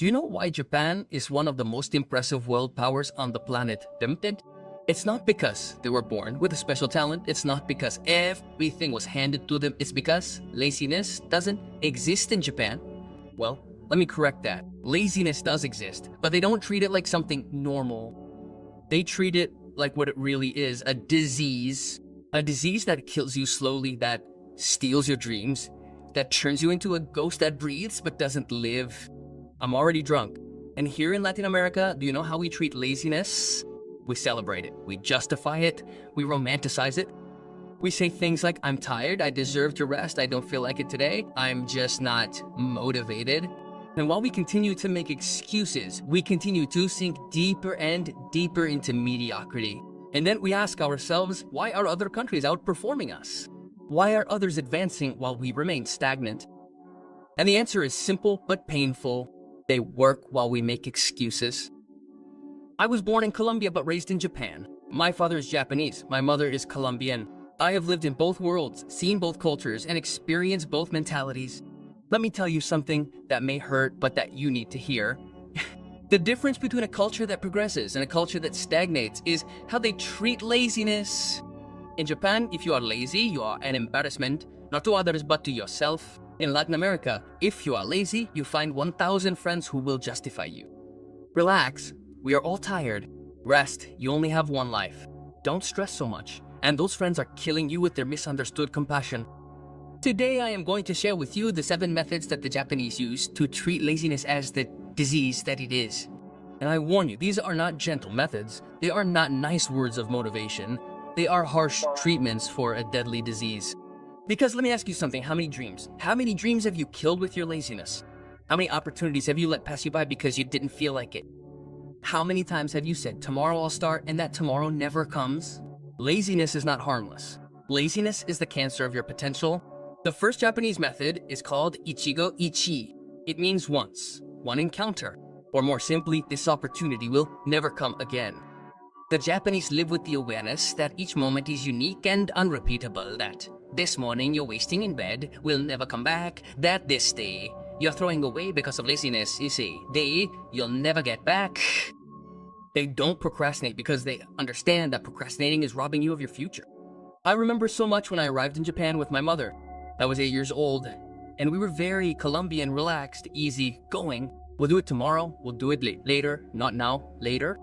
Do you know why Japan is one of the most impressive world powers on the planet? It's not because they were born with a special talent. It's not because everything was handed to them. It's because laziness doesn't exist in Japan. Well, let me correct that. Laziness does exist, but they don't treat it like something normal. They treat it like what it really is, a disease. A disease that kills you slowly, that steals your dreams, that turns you into a ghost that breathes but doesn't live. I'm already drunk. And here in Latin America, do you know how we treat laziness? We celebrate it, we justify it, we romanticize it. We say things like, I'm tired, I deserve to rest, I don't feel like it today, I'm just not motivated. And while we continue to make excuses, we continue to sink deeper and deeper into mediocrity. And then we ask ourselves, why are other countries outperforming us? Why are others advancing while we remain stagnant? And the answer is simple but painful. They work while we make excuses. I was born in Colombia but raised in Japan. My father is Japanese, my mother is Colombian. I have lived in both worlds, seen both cultures, and experienced both mentalities. Let me tell you something that may hurt, but that you need to hear. The difference between a culture that progresses and a culture that stagnates is how they treat laziness. In Japan, if you are lazy, you are an embarrassment, not to others but to yourself. In Latin America, if you are lazy, you find 1,000 friends who will justify you. Relax, we are all tired. Rest, you only have one life. Don't stress so much. And those friends are killing you with their misunderstood compassion. Today, I am going to share with you the 7 methods that the Japanese use to treat laziness as the disease that it is. And I warn you, these are not gentle methods. They are not nice words of motivation. They are harsh treatments for a deadly disease. Because let me ask you something, how many dreams? How many dreams have you killed with your laziness? How many opportunities have you let pass you by because you didn't feel like it? How many times have you said, tomorrow I'll start, and that tomorrow never comes? Laziness is not harmless. Laziness is the cancer of your potential. The first Japanese method is called Ichigo Ichi. It means once, one encounter, or more simply, this opportunity will never come again. The Japanese live with the awareness that each moment is unique and unrepeatable, that this morning you're wasting in bed will never come back, that this day you're throwing away because of laziness is a day you'll never get back. They don't procrastinate because they understand that procrastinating is robbing you of your future. I remember so much when I arrived in Japan with my mother. I was 8 years old, and we were very Colombian, relaxed, easy going. We'll do it tomorrow, we'll do it later, not now, later.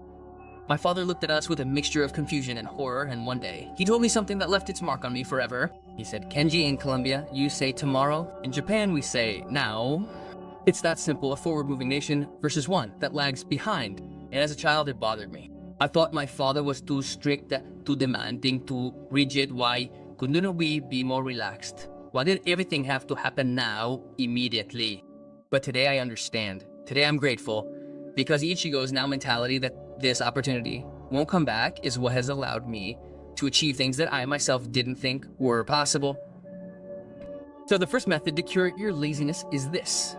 My father looked at us with a mixture of confusion and horror, and one day, he told me something that left its mark on me forever. He said, Kenji, in Colombia, you say tomorrow. In Japan, we say now. It's that simple, a forward-moving nation versus one that lags behind. And as a child, it bothered me. I thought my father was too strict, too demanding, too rigid. Why couldn't we be more relaxed? Why did everything have to happen now, immediately? But today I understand. Today I'm grateful, because Ichigo's now mentality that this opportunity won't come back is what has allowed me to achieve things that I myself didn't think were possible. So the first method to cure your laziness is this.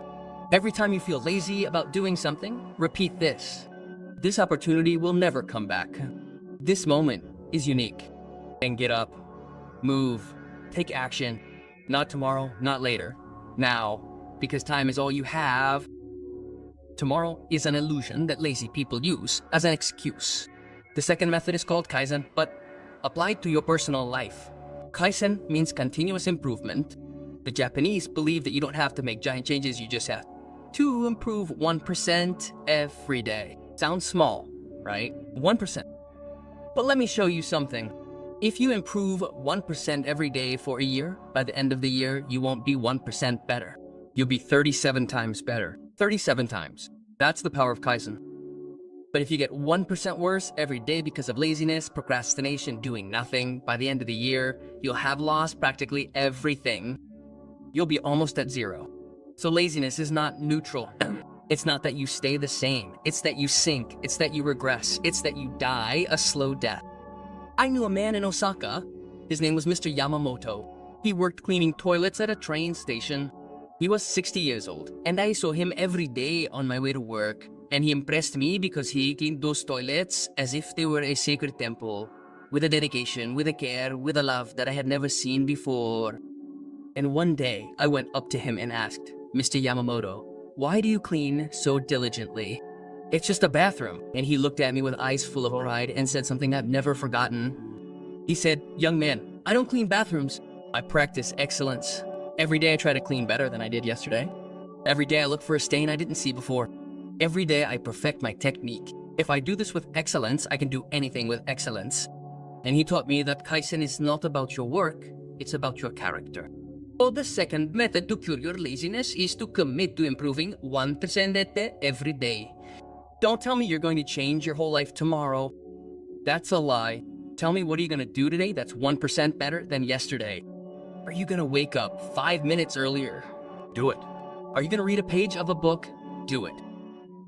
Every time you feel lazy about doing something, repeat this. This opportunity will never come back. This moment is unique. And get up, move, take action. Not tomorrow, not later. Now, because time is all you have. Tomorrow is an illusion that lazy people use as an excuse. The second method is called Kaizen, but applied to your personal life. Kaizen means continuous improvement. The Japanese believe that you don't have to make giant changes, you just have to improve 1% every day. Sounds small, right? 1%. But let me show you something. If you improve 1% every day for a year, by the end of the year, you won't be 1% better. You'll be 37 times better. 37 times. That's the power of Kaizen. But if you get 1% worse every day because of laziness, procrastination, doing nothing, by the end of the year, you'll have lost practically everything. You'll be almost at zero. So laziness is not neutral. It's not that you stay the same. It's that you sink. It's that you regress. It's that you die a slow death. I knew a man in Osaka. His name was Mr. Yamamoto. He worked cleaning toilets at a train station. He was 60 years old, and I saw him every day on my way to work. And he impressed me because he cleaned those toilets as if they were a sacred temple, with a dedication, with a care, with a love that I had never seen before. And one day, I went up to him and asked, Mr. Yamamoto, why do you clean so diligently? It's just a bathroom. And he looked at me with eyes full of pride and said something I've never forgotten. He said, young man, I don't clean bathrooms. I practice excellence. Every day I try to clean better than I did yesterday. Every day I look for a stain I didn't see before. Every day I perfect my technique. If I do this with excellence, I can do anything with excellence. And he taught me that Kaizen is not about your work, it's about your character. So the second method to cure your laziness is to commit to improving 1% every day. Don't tell me you're going to change your whole life tomorrow. That's a lie. Tell me, what are you going to do today that's 1% better than yesterday? Are you going to wake up 5 minutes earlier? Do it. Are you going to read a page of a book? Do it.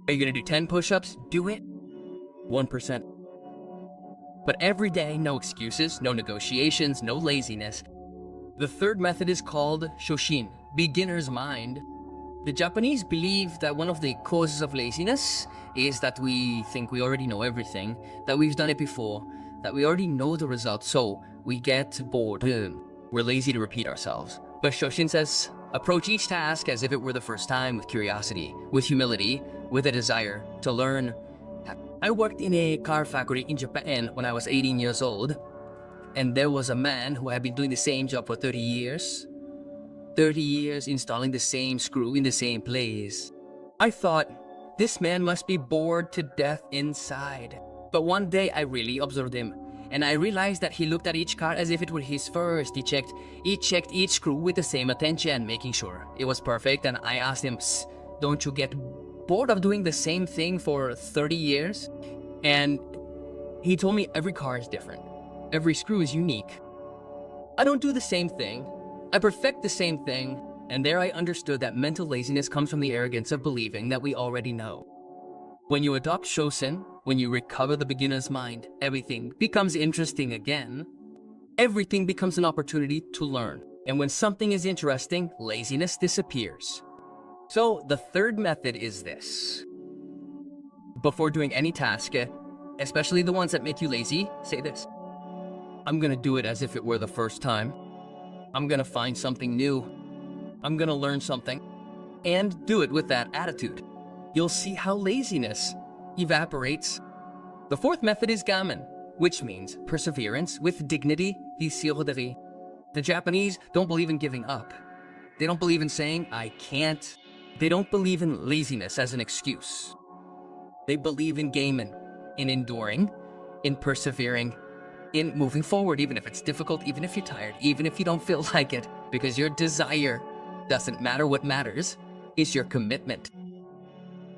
Are you going to do 10 push-ups? Do it. 1%. But every day, no excuses, no negotiations, no laziness. The third method is called Shoshin, beginner's mind. The Japanese believe that one of the causes of laziness is that we think we already know everything, that we've done it before, that we already know the results, so we get bored. We're lazy to repeat ourselves. But Shoshin says, approach each task as if it were the first time, with curiosity, with humility, with a desire to learn. I worked in a car factory in Japan when I was 18 years old. And there was a man who had been doing the same job for 30 years. 30 years installing the same screw in the same place. I thought, this man must be bored to death inside. But one day I really observed him, and I realized that he looked at each car as if it were his first. He checked each screw with the same attention, making sure it was perfect. And I asked him, don't you get bored of doing the same thing for 30 years? And he told me every car is different. Every screw is unique. I don't do the same thing. I perfect the same thing. And there I understood that mental laziness comes from the arrogance of believing that we already know. When you adopt Shosen, when you recover the beginner's mind, everything becomes interesting again. Everything becomes an opportunity to learn. And when something is interesting, laziness disappears. So the third method is this. Before doing any task, especially the ones that make you lazy, say this. I'm gonna do it as if it were the first time. I'm gonna find something new. I'm gonna learn something. And do it with that attitude. You'll see how laziness evaporates. The fourth method is gamen, which means perseverance with dignity, the Japanese don't believe in giving up. They don't believe in saying, I can't. They don't believe in laziness as an excuse. They believe in gamen, in enduring, in persevering, in moving forward, even if it's difficult, even if you're tired, even if you don't feel like it, because your desire doesn't matter. What matters is your commitment.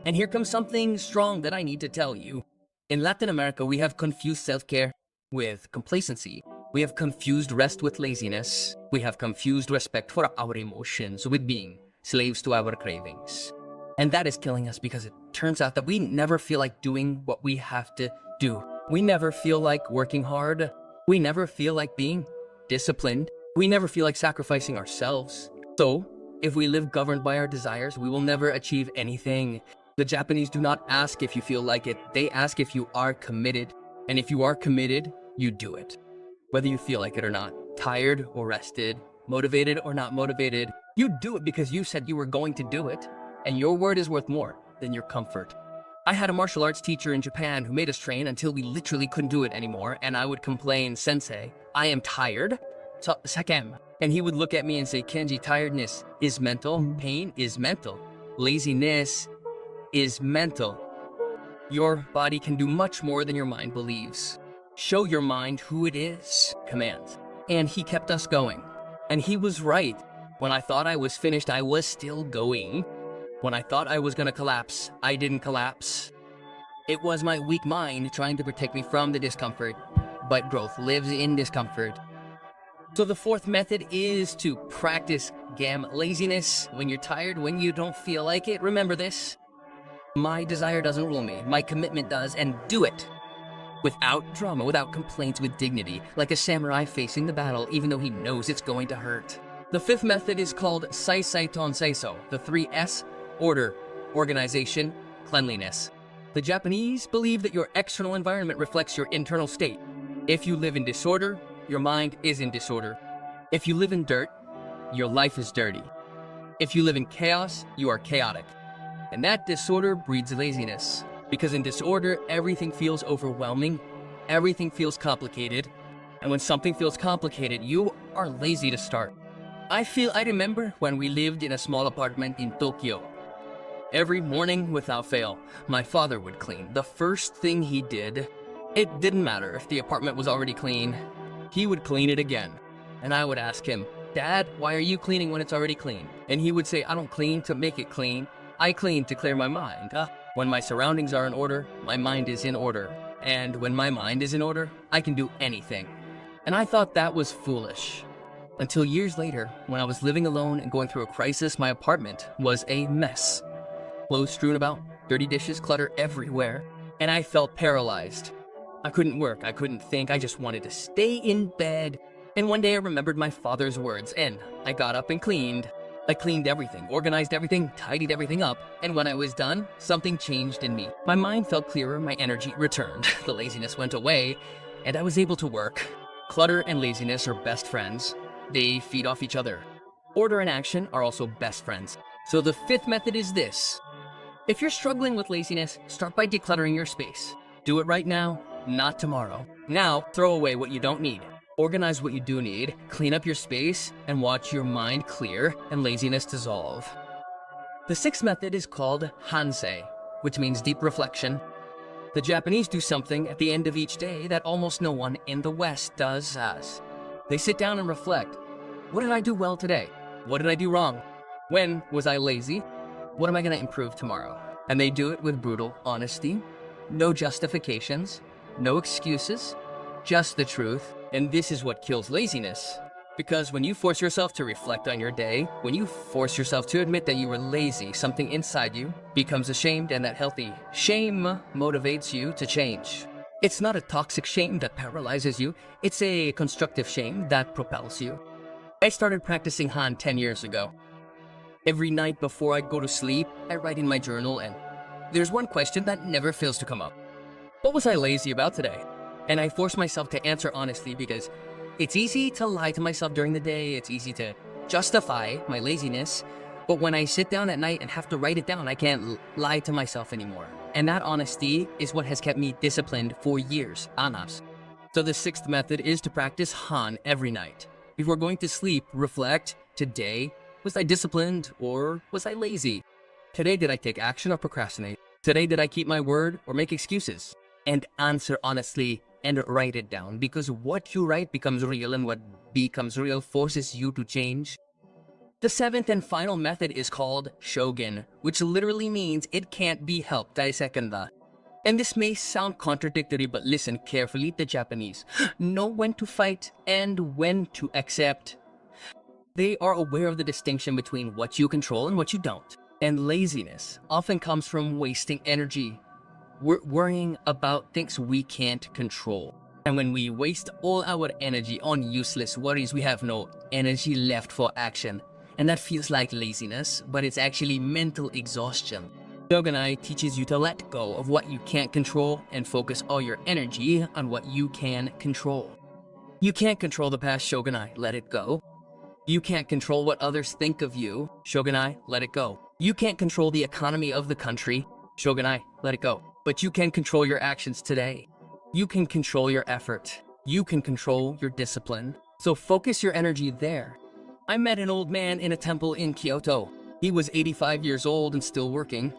And here comes something strong that I need to tell you. In Latin America, we have confused self-care with complacency. We have confused rest with laziness. We have confused respect for our emotions with being slaves to our cravings. And that is killing us, because it turns out that we never feel like doing what we have to do. We never feel like working hard. We never feel like being disciplined. We never feel like sacrificing ourselves. So, if we live governed by our desires, we will never achieve anything. The Japanese do not ask if you feel like it. They ask if you are committed. And if you are committed, you do it. Whether you feel like it or not, tired or rested, motivated or not motivated, you do it because you said you were going to do it. And your word is worth more than your comfort. I had a martial arts teacher in Japan who made us train until we literally couldn't do it anymore, and I would complain, Sensei, I am tired. Sakem. And he would look at me and say, Kenji, tiredness is mental, pain is mental, laziness is mental. Your body can do much more than your mind believes. Show your mind who it is, commands. And he kept us going. And he was right. When I thought I was finished, I was still going. When I thought I was gonna collapse, I didn't collapse. It was my weak mind trying to protect me from the discomfort, but growth lives in discomfort. So the fourth method is to practice laziness. When you're tired, when you don't feel like it, remember this. My desire doesn't rule me, my commitment does, and do it. Without drama, without complaints, with dignity, like a samurai facing the battle, even though he knows it's going to hurt. The fifth method is called Sai Ton Seiso, the 3 S. Order, organization, cleanliness. The Japanese believe that your external environment reflects your internal state. If you live in disorder, your mind is in disorder. If you live in dirt, your life is dirty. If you live in chaos, you are chaotic. And that disorder breeds laziness. Because in disorder, everything feels overwhelming, everything feels complicated, and when something feels complicated, you are lazy to start. I remember when we lived in a small apartment in Tokyo. Every morning, without fail, my father would clean. The first thing he did, it didn't matter if the apartment was already clean, he would clean it again. And I would ask him, "Dad, why are you cleaning when it's already clean?" And he would say, "I don't clean to make it clean. I clean to clear my mind. When my surroundings are in order, my mind is in order. And when my mind is in order, I can do anything." And I thought that was foolish. Until years later, when I was living alone and going through a crisis, my apartment was a mess. Clothes strewn about, dirty dishes, clutter everywhere, and I felt paralyzed. I couldn't work, I couldn't think, I just wanted to stay in bed. And one day I remembered my father's words, and I got up and cleaned. I cleaned everything, organized everything, tidied everything up, and when I was done, something changed in me. My mind felt clearer, my energy returned, the laziness went away, and I was able to work. Clutter and laziness are best friends. They feed off each other. Order and action are also best friends. So the fifth method is this. If you're struggling with laziness, start by decluttering your space. Do it right now, not tomorrow. Now, throw away what you don't need. Organize what you do need, clean up your space, and watch your mind clear and laziness dissolve. The sixth method is called hansei, which means deep reflection. The Japanese do something at the end of each day that almost no one in the West does as. They sit down and reflect. What did I do well today? What did I do wrong? When was I lazy? What am I going to improve tomorrow? And they do it with brutal honesty, no justifications, no excuses, just the truth. And this is what kills laziness. Because when you force yourself to reflect on your day, when you force yourself to admit that you were lazy, something inside you becomes ashamed, and that healthy shame motivates you to change. It's not a toxic shame that paralyzes you, it's a constructive shame that propels you. I started practicing Han 10 years ago. Every night before I go to sleep, I write in my journal, and there's one question that never fails to come up. What was I lazy about today? And I force myself to answer honestly, because it's easy to lie to myself during the day, it's easy to justify my laziness, but when I sit down at night and have to write it down, I can't lie to myself anymore. And that honesty is what has kept me disciplined for years, anas. So the sixth method is to practice Han every night. Before going to sleep, reflect, today, was I disciplined or was I lazy? Today, did I take action or procrastinate? Today, did I keep my word or make excuses? And answer honestly and write it down, because what you write becomes real, and what becomes real forces you to change. The seventh and final method is called shogun, which literally means it can't be helped. Daisekanda. And this may sound contradictory, but listen carefully. The Japanese know when to fight and when to accept. They are aware of the distinction between what you control and what you don't. And laziness often comes from wasting energy. We're worrying about things we can't control. And when we waste all our energy on useless worries, we have no energy left for action. And that feels like laziness, but it's actually mental exhaustion. Shogunai teaches you to let go of what you can't control and focus all your energy on what you can control. You can't control the past, Shogunai, let it go. You can't control what others think of you, Shogunai, let it go. You can't control the economy of the country, Shogunai, let it go. But you can control your actions today. You can control your effort. You can control your discipline. So focus your energy there. I met an old man in a temple in Kyoto. He was 85 years old and still working.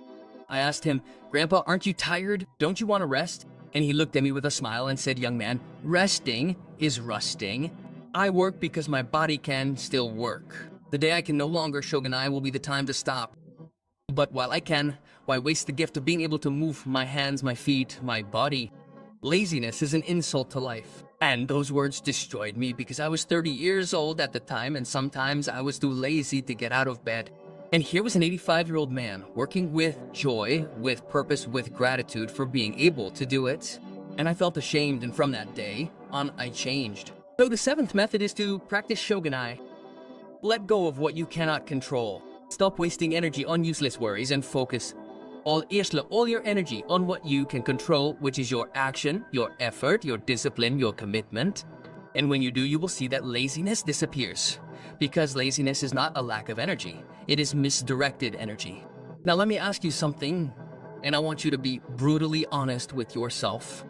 I asked him, "Grandpa, aren't you tired? Don't you want to rest?" And he looked at me with a smile and said, "Young man, resting is rusting. I work because my body can still work. The day I can no longer, Shogunai, will be the time to stop. But while I can, why waste the gift of being able to move my hands, my feet, my body? Laziness is an insult to life." And those words destroyed me, because I was 30 years old at the time, and sometimes I was too lazy to get out of bed. And here was an 85-year-old man working with joy, with purpose, with gratitude for being able to do it. And I felt ashamed, and from that day on, I changed. So the seventh method is to practice shogunai. Let go of what you cannot control. Stop wasting energy on useless worries and focus all your energy on what you can control, which is your action, your effort, your discipline, your commitment. And when you do, you will see that laziness disappears. Because laziness is not a lack of energy, it is misdirected energy. Now let me ask you something, and I want you to be brutally honest with yourself.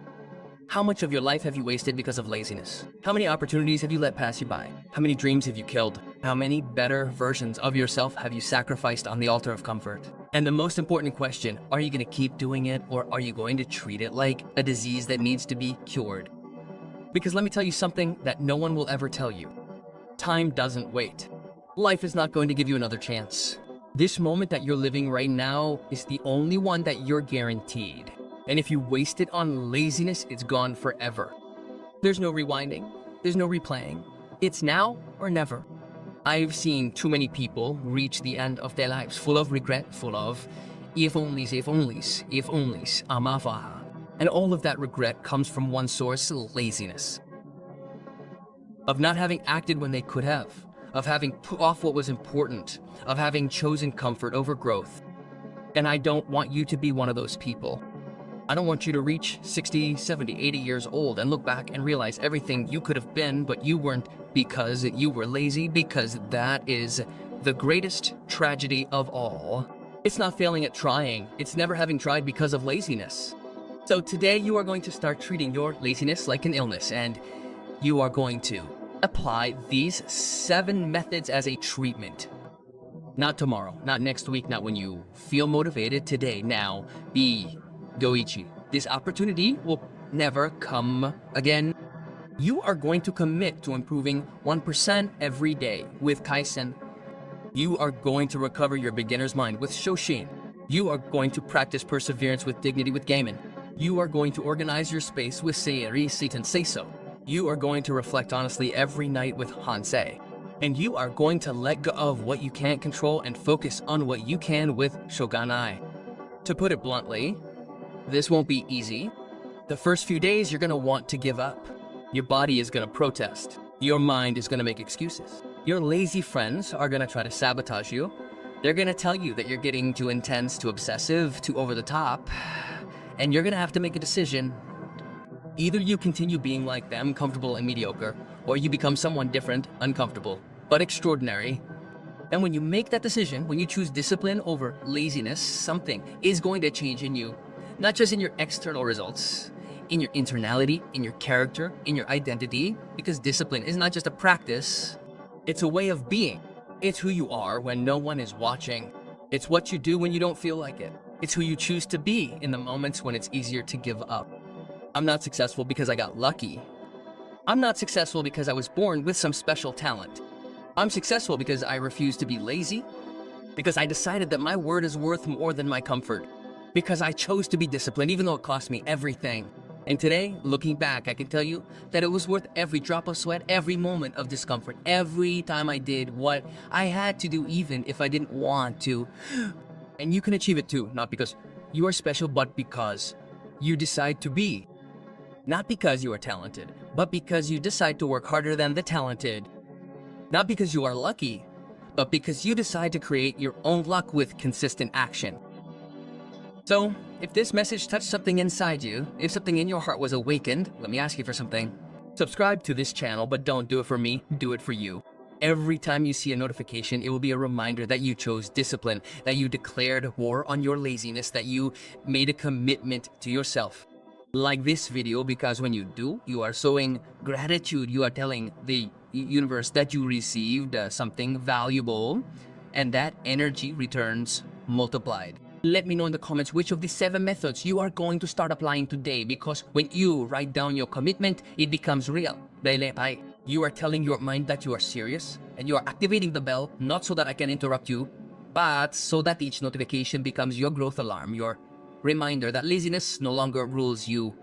How much of your life have you wasted because of laziness? How many opportunities have you let pass you by? How many dreams have you killed? How many better versions of yourself have you sacrificed on the altar of comfort? And the most important question, are you going to keep doing it, or are you going to treat it like a disease that needs to be cured? Because let me tell you something that no one will ever tell you. Time doesn't wait. Life is not going to give you another chance. This moment that you're living right now is the only one that you're guaranteed. And if you waste it on laziness, it's gone forever. There's no rewinding. There's no replaying. It's now or never. I've seen too many people reach the end of their lives full of regret, full of if onlys, amafaha. And all of that regret comes from one source, laziness. Of not having acted when they could have, of having put off what was important, of having chosen comfort over growth. And I don't want you to be one of those people. I don't want you to reach 60, 70, 80 years old and look back and realize everything you could have been, but you weren't because you were lazy, because that is the greatest tragedy of all. It's not failing at trying. It's never having tried because of laziness. So today you are going to start treating your laziness like an illness, and you are going to apply these 7 methods as a treatment. Not tomorrow, not next week, not when you feel motivated. Today, now, be Goichi. This opportunity will never come again. You are going to commit to improving 1% every day with Kaizen. You are going to recover your beginner's mind with Shoshin. You are going to practice perseverance with dignity with Gaiman. You are going to organize your space with Seiri Seitan Seiso. You are going to reflect honestly every night with Hansei. And you are going to let go of what you can't control and focus on what you can with Shoganai. To put it bluntly, this won't be easy. The first few days, you're gonna want to give up. Your body is gonna protest. Your mind is gonna make excuses. Your lazy friends are gonna try to sabotage you. They're gonna tell you that you're getting too intense, too obsessive, too over the top. And you're gonna have to make a decision. Either you continue being like them, comfortable and mediocre, or you become someone different, uncomfortable, but extraordinary. And when you make that decision, when you choose discipline over laziness, something is going to change in you. Not just in your external results, in your internality, in your character, in your identity, because discipline is not just a practice, it's a way of being. It's who you are when no one is watching. It's what you do when you don't feel like it. It's who you choose to be in the moments when it's easier to give up. I'm not successful because I got lucky. I'm not successful because I was born with some special talent. I'm successful because I refuse to be lazy, because I decided that my word is worth more than my comfort. Because I chose to be disciplined, even though it cost me everything. And today, looking back, I can tell you that it was worth every drop of sweat, every moment of discomfort, every time I did what I had to do, even if I didn't want to. And you can achieve it too, not because you are special, but because you decide to be. Not because you are talented, but because you decide to work harder than the talented. Not because you are lucky, but because you decide to create your own luck with consistent action. So, if this message touched something inside you, if something in your heart was awakened, let me ask you for something. Subscribe to this channel, but don't do it for me, do it for you. Every time you see a notification, it will be a reminder that you chose discipline, that you declared war on your laziness, that you made a commitment to yourself. Like this video, because when you do, you are showing gratitude. You are telling the universe that you received something valuable, and that energy returns multiplied. Let me know in the comments which of the 7 methods you are going to start applying today, because when you write down your commitment, it becomes real. You are telling your mind that you are serious, and you are activating the bell, not so that I can interrupt you, but so that each notification becomes your growth alarm, your reminder that laziness no longer rules you.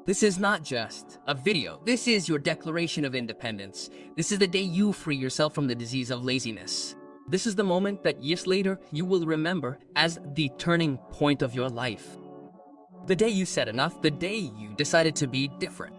This is not just a video. This is your declaration of independence. This is the day you free yourself from the disease of laziness. This is the moment that years later you will remember as the turning point of your life. The day you said enough, the day you decided to be different.